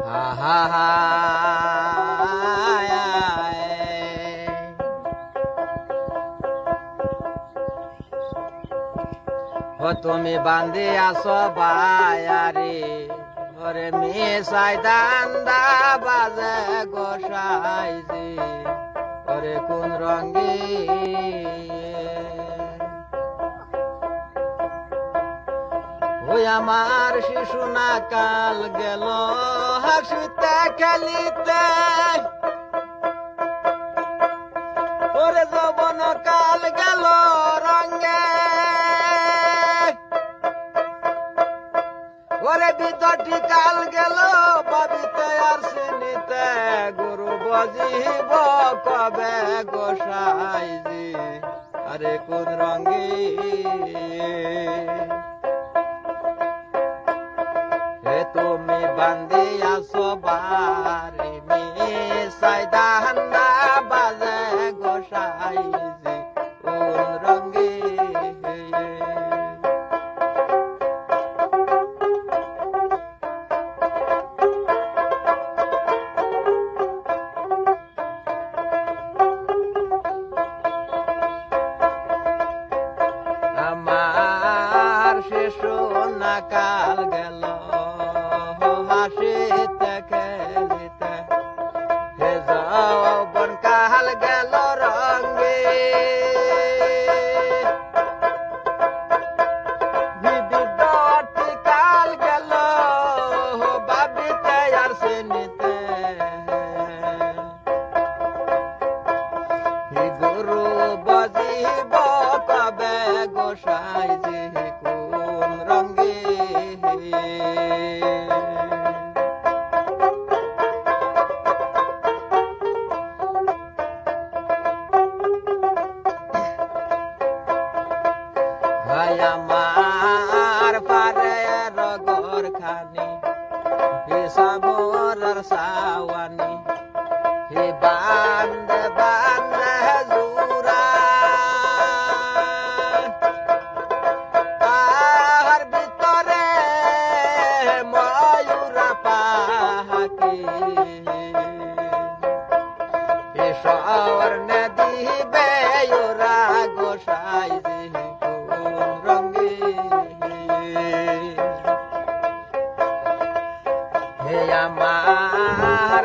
হা হা হা ও তুমি বান্ধে আসো বায়ারে ওরে মিশাই দান্দা বাজে গোসাইজি ওরে কোন রঙে ওই আমার শিশু না কাল গেল হাসিতে খেলিতে ওরে যৌবন কাল গেল রঙে ওরে বিদটি কাল গেল ভাবিতে আর চিনিতে গুরু বজিব কবে গোসাইজি আরে কোন রঙে হে তুমি বান্ধি আসো বাড়ি মিশাই দান্না বাজে গোসাইজি কোন রঙে আমার শিশু না কাল গেল হাসিতে খেলিতে হে যৌবন কাল গেল রঙে বিদটি কাল গেল ভাবিতে আর চিনিতে গুরু বজিব কবে গোসাইজি কোন রঙে হায় আমার পারে রগর খানি হিসাবর সাওয়ানি হে বান্দে বান্দে জুরা তাহার ভিতরে ময়ূরা পাখি স্বর্ণে দিবে ওরা গোসাইজি কোন রঙে হে আমার